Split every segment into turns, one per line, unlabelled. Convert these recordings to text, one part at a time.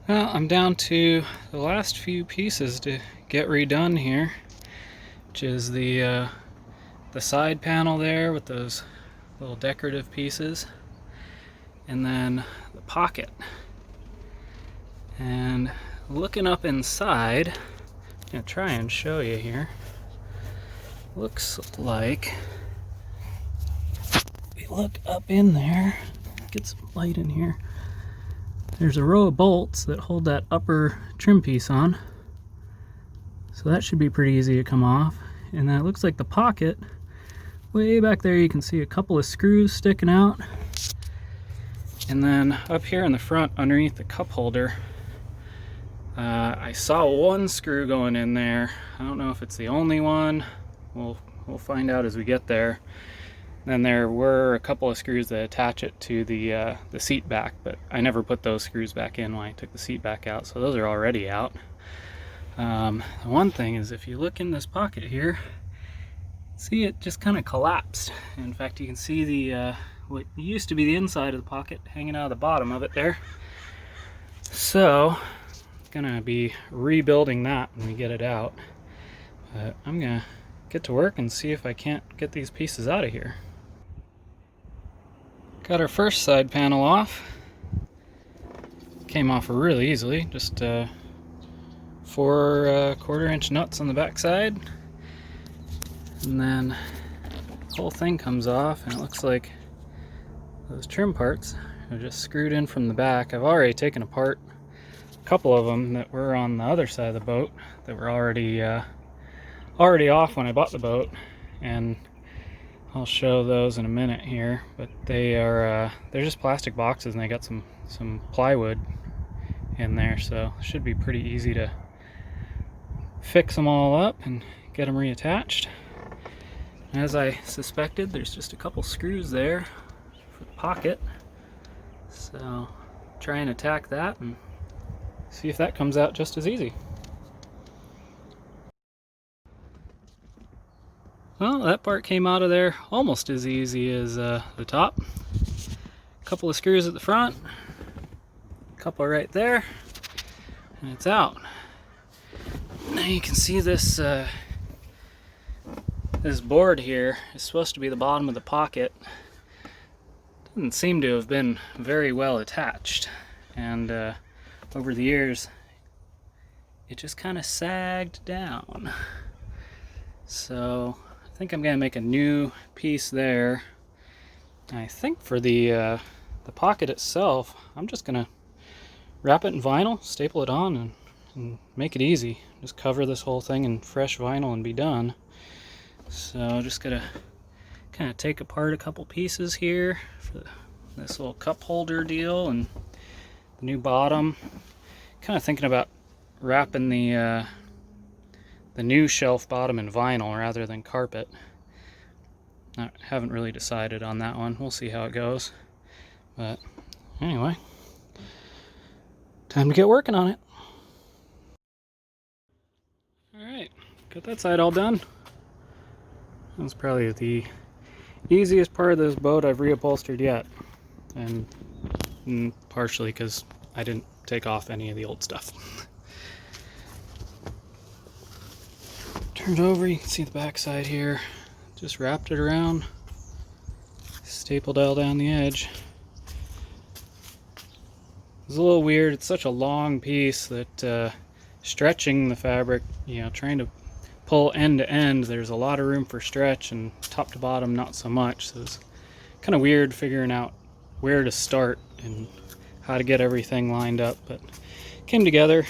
Well, I'm down to the last few pieces to get redone here, which is the side panel there with those little decorative pieces, and then the pocket. And looking up inside, I'm gonna try and show you here. Looks like, if we look up in there, get some light in here. There's a row of bolts that hold that upper trim piece on. So that should be pretty easy to come off. And then it looks like the pocket, way back there you can see a couple of screws sticking out. And then up here in the front underneath the cup holder, I saw one screw going in there. I don't know if it's the only one. We'll find out as we get there. Then there were a couple of screws that attach it to the seat back, but I never put those screws back in when I took the seat back out, so those are already out. The one thing is, if you look in this pocket here, see it just kind of collapsed. In fact, you can see the what used to be the inside of the pocket hanging out of the bottom of it there. So, I'm gonna be rebuilding that when we get it out. But I'm gonna get to work and see if I can't get these pieces out of here. Got our first side panel off. Came off really easily, just 4 1/4-inch nuts on the back side. And then the whole thing comes off, and it looks like those trim parts are just screwed in from the back. I've already taken apart a couple of them that were on the other side of the boat that were already off when I bought the boat, and I'll show those in a minute here. But they're just plastic boxes, and they got some plywood in there, so it should be pretty easy to fix them all up and get them reattached. As I suspected, there's just a couple screws there for the pocket, so try and attack that and see if that comes out just as easy. Well, that part came out of there almost as easy as the top. A couple of screws at the front, a couple right there, and it's out. Now you can see this this board here is supposed to be the bottom of the pocket. Doesn't seem to have been very well attached, and over the years it just kind of sagged down. So I think I'm gonna make a new piece there. I think for the pocket itself, I'm just gonna wrap it in vinyl, staple it on, and make it easy. Just cover this whole thing in fresh vinyl and be done. So just gonna kind of take apart a couple pieces here for this little cup holder deal and the new bottom. Kind of thinking about wrapping the new shelf bottom in vinyl rather than carpet. I haven't really decided on that one. We'll see how it goes. But anyway, time to get working on it. Alright, got that side all done. That's probably the easiest part of this boat I've reupholstered yet. And partially because I didn't take off any of the old stuff. Turned over, you can see the back side here. Just wrapped it around, stapled all down the edge. It's a little weird. It's such a long piece that stretching the fabric, you know, trying to pull end to end, there's a lot of room for stretch, and top to bottom not so much. So it's kind of weird figuring out where to start and how to get everything lined up, but came together.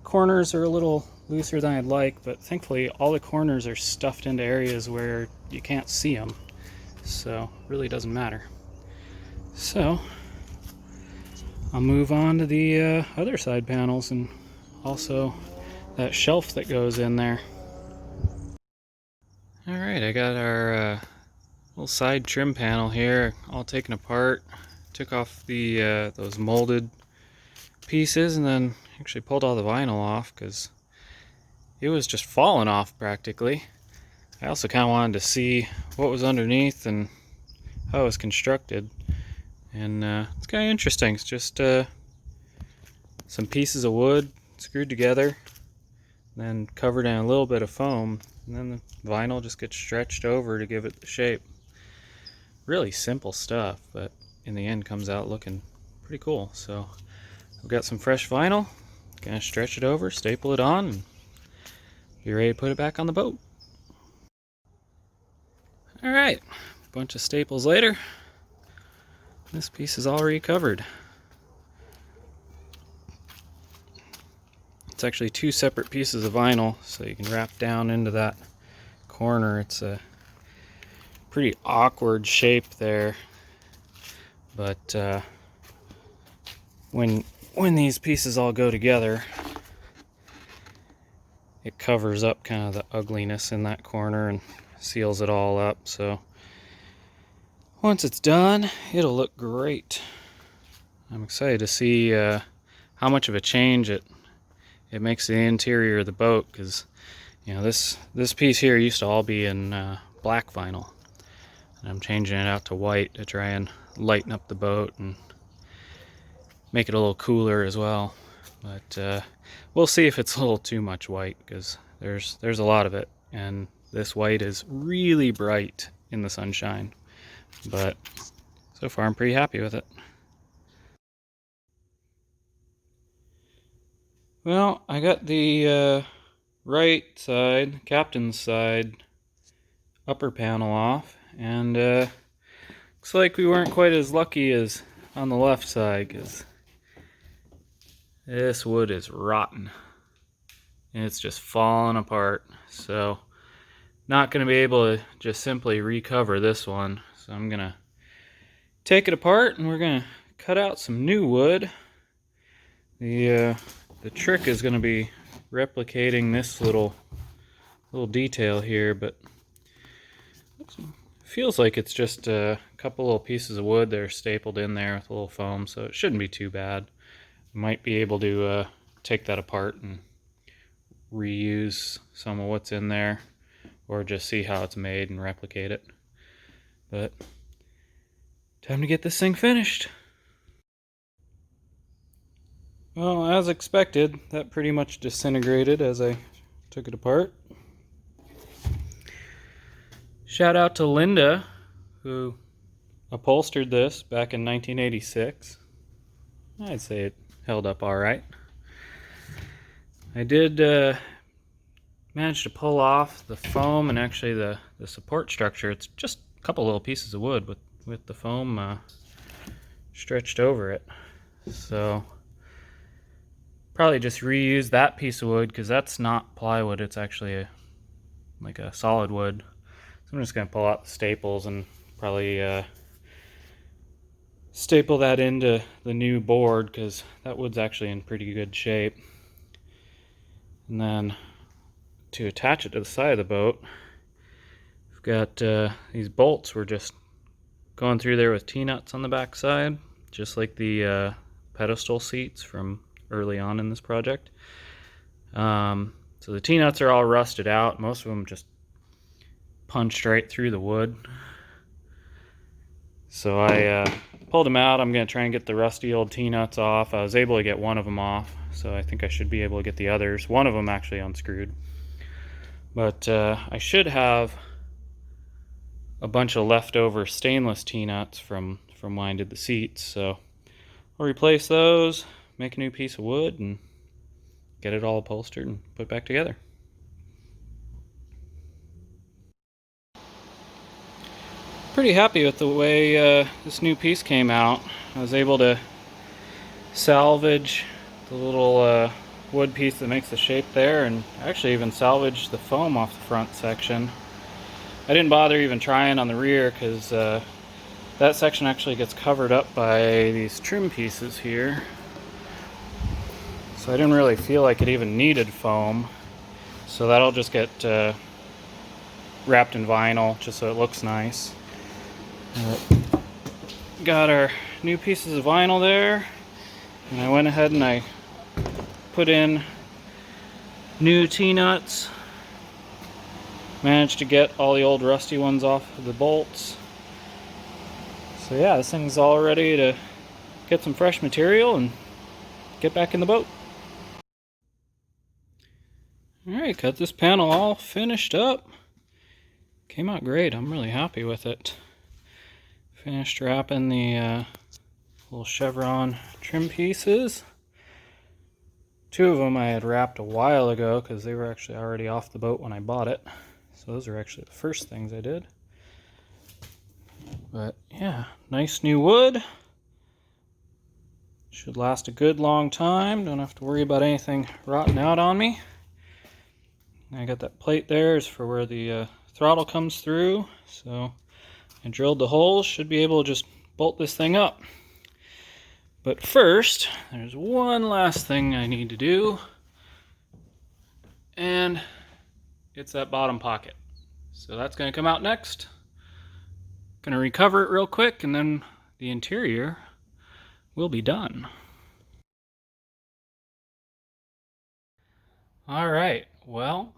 Corners are a little looser than I'd like, but thankfully all the corners are stuffed into areas where you can't see them, so it really doesn't matter. So I'll move on to the other side panels and also that shelf that goes in there. Alright, I got our little side trim panel here all taken apart. took off the those molded pieces and then actually pulled all the vinyl off because it was just falling off practically. I also kind of wanted to see what was underneath and how it was constructed, and it's kind of interesting. It's just some pieces of wood screwed together, then covered in a little bit of foam, and then the vinyl just gets stretched over to give it the shape. Really simple stuff, but in the end comes out looking pretty cool. So I've got some fresh vinyl, gonna stretch it over, staple it on, and be ready to put it back on the boat. Alright, a bunch of staples later, this piece is all recovered. It's actually two separate pieces of vinyl, so you can wrap down into that corner. It's a pretty awkward shape there, but when these pieces all go together, it covers up kind of the ugliness in that corner and seals it all up. So once it's done, it'll look great. I'm excited to see how much of a change it makes to the interior of the boat, because you know this piece here used to all be in black vinyl, and I'm changing it out to white to try and lighten up the boat and make it a little cooler as well. But we'll see if it's a little too much white, because there's a lot of it, and this white is really bright in the sunshine. But so far I'm pretty happy with it. Well, I got the right side, captain's side, upper panel off, and looks like we weren't quite as lucky as on the left side, because this wood is rotten. It's just falling apart. So not going to be able to just simply recover this one. So I'm going to take it apart and we're going to cut out some new wood. The trick is going to be replicating this little detail here, but it feels like it's just a couple little pieces of wood that are stapled in there with a little foam, so it shouldn't be too bad. Might be able to take that apart and reuse some of what's in there, or just see how it's made and replicate it. But time to get this thing finished. Well, as expected, that pretty much disintegrated as I took it apart. Shout out to Linda, who upholstered this back in 1986. I'd say it held up all right. I did manage to pull off the foam and actually the support structure. It's just a couple little pieces of wood with the foam stretched over it. So probably just reuse that piece of wood, because that's not plywood, it's actually like a solid wood. So I'm just going to pull out the staples and probably staple that into the new board, because that wood's actually in pretty good shape. And then to attach it to the side of the boat, we've got these bolts. We're just going through there with T-nuts on the back side, just like the pedestal seats from early on in this project. So the T-nuts are all rusted out. Most of them just punched right through the wood. So I pulled them out. I'm going to try and get the rusty old T-nuts off. I was able to get one of them off, so I think I should be able to get the others. One of them actually unscrewed. But I should have a bunch of leftover stainless T-nuts from when I did the seats. So I'll replace those, make a new piece of wood, and get it all upholstered and put back together. Pretty happy with the way this new piece came out. I was able to salvage the little wood piece that makes the shape there, and actually even salvage the foam off the front section. I didn't bother even trying on the rear, because that section actually gets covered up by these trim pieces here. So I didn't really feel like it even needed foam. So that'll just get wrapped in vinyl just so it looks nice. got our new pieces of vinyl there, and I went ahead and I put in new T-nuts. Managed to get all the old rusty ones off of the bolts. So yeah, this thing's all ready to get some fresh material and get back in the boat. Alright, got this panel all finished up. Came out great, I'm really happy with it. Finished wrapping the little chevron trim pieces. Two of them I had wrapped a while ago because they were actually already off the boat when I bought it. So those are actually the first things I did. But yeah, nice new wood. Should last a good long time. Don't have to worry about anything rotting out on me. I got that plate there is for where the throttle comes through. So I drilled the holes. Should be able to just bolt this thing up. But first, there's one last thing I need to do. And it's that bottom pocket. So that's going to come out next. Going to recover it real quick and then the interior will be done. Alright, well,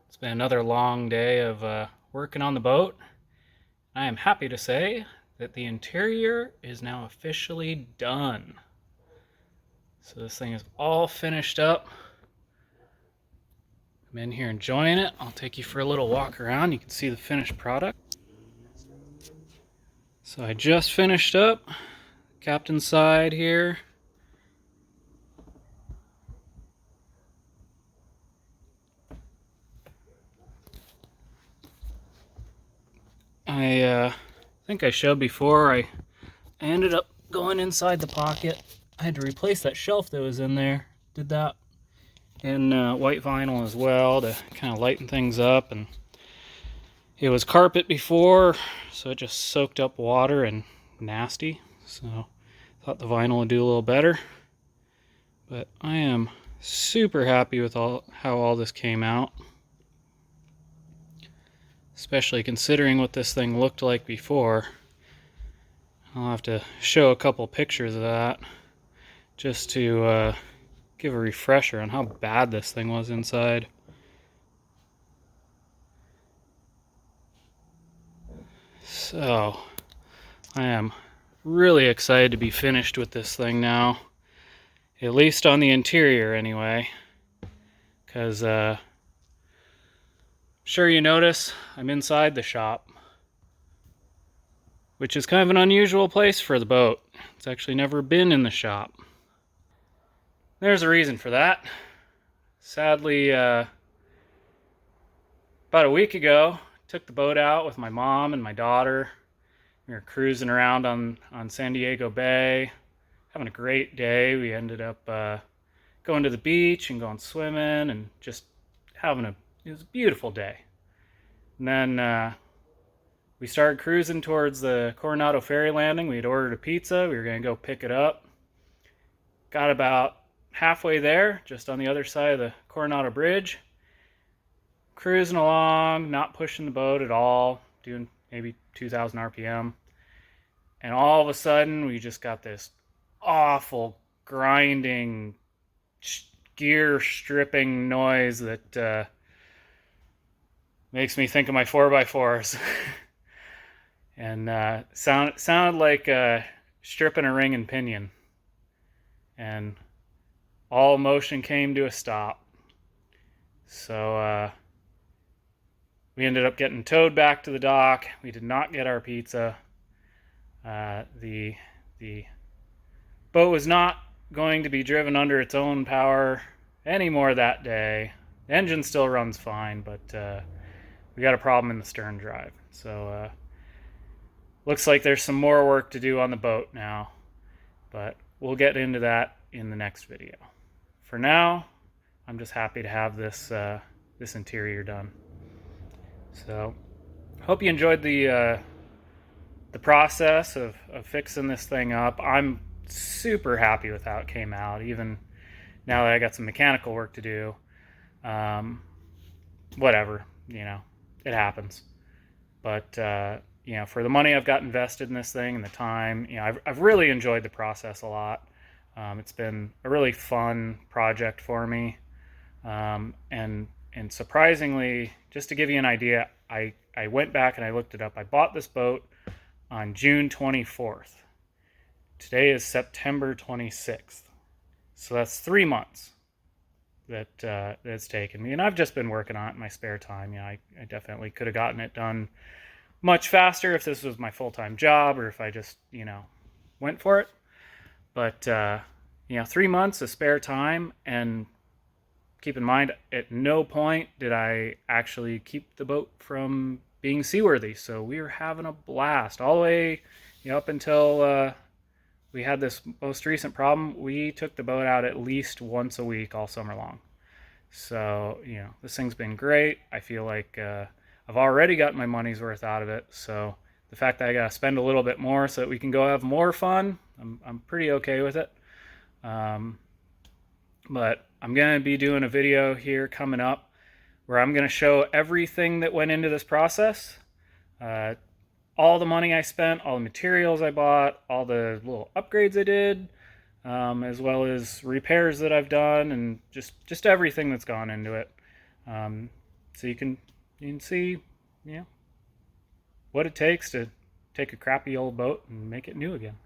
it's been another long day of working on the boat. I am happy to say that the interior is now officially done. So this thing is all finished up. I'm in here enjoying it. I'll take you for a little walk around. You can see the finished product. So I just finished up captain's side here. I think I showed before, I ended up going inside the pocket. I had to replace that shelf that was in there. Did that in white vinyl as well to kind of lighten things up. And it was carpet before, so it just soaked up water and nasty. So thought the vinyl would do a little better. But I am super happy with how all this came out. Especially considering what this thing looked like before. I'll have to show a couple pictures of that just to give a refresher on how bad this thing was inside. So, I am really excited to be finished with this thing now. At least on the interior anyway. Because, sure you notice, I'm inside the shop. Which is kind of an unusual place for the boat. It's actually never been in the shop. There's a reason for that. Sadly, about a week ago, took the boat out with my mom and my daughter. We were cruising around on San Diego Bay, having a great day. We ended up going to the beach and going swimming and just having it was a beautiful day. And then we started cruising towards the Coronado ferry landing. We had ordered a pizza. We were going to go pick it up. Got about halfway there, just on the other side of the Coronado Bridge. Cruising along, not pushing the boat at all, doing maybe 2,000 RPM. And all of a sudden, we just got this awful, grinding, gear stripping noise that makes me think of my 4x4s. And sounded like stripping a ring and pinion. And all motion came to a stop. So we ended up getting towed back to the dock. We did not get our pizza. The boat was not going to be driven under its own power anymore that day. The engine still runs fine, but we got a problem in the stern drive. So looks like there's some more work to do on the boat now, but we'll get into that in the next video. For now, I'm just happy to have this this interior done. So, hope you enjoyed the process of fixing this thing up. I'm super happy with how it came out, even now that I got some mechanical work to do. Whatever, you know, it happens. But for the money I've got invested in this thing and the time, I've really enjoyed the process a lot. It's been a really fun project for me. And surprisingly, just to give you an idea, I went back and I looked it up. I bought this boat on June 24th. Today is September 26th. So that's 3 months that it's taken me. And I've just been working on it in my spare time. I definitely could have gotten it done much faster if this was my full-time job or if I just, went for it. But, 3 months of spare time, and keep in mind, at no point did I actually keep the boat from being seaworthy. So we were having a blast all the way, up until we had this most recent problem. We took the boat out at least once a week all summer long. So, this thing's been great. I feel like I've already gotten my money's worth out of it. So the fact that I got to spend a little bit more so that we can go have more fun, I'm pretty okay with it. But I'm going to be doing a video here coming up where I'm going to show everything that went into this process. All the money I spent, all the materials I bought, all the little upgrades I did, as well as repairs that I've done, and just everything that's gone into it. So you can see, what it takes to take a crappy old boat and make it new again.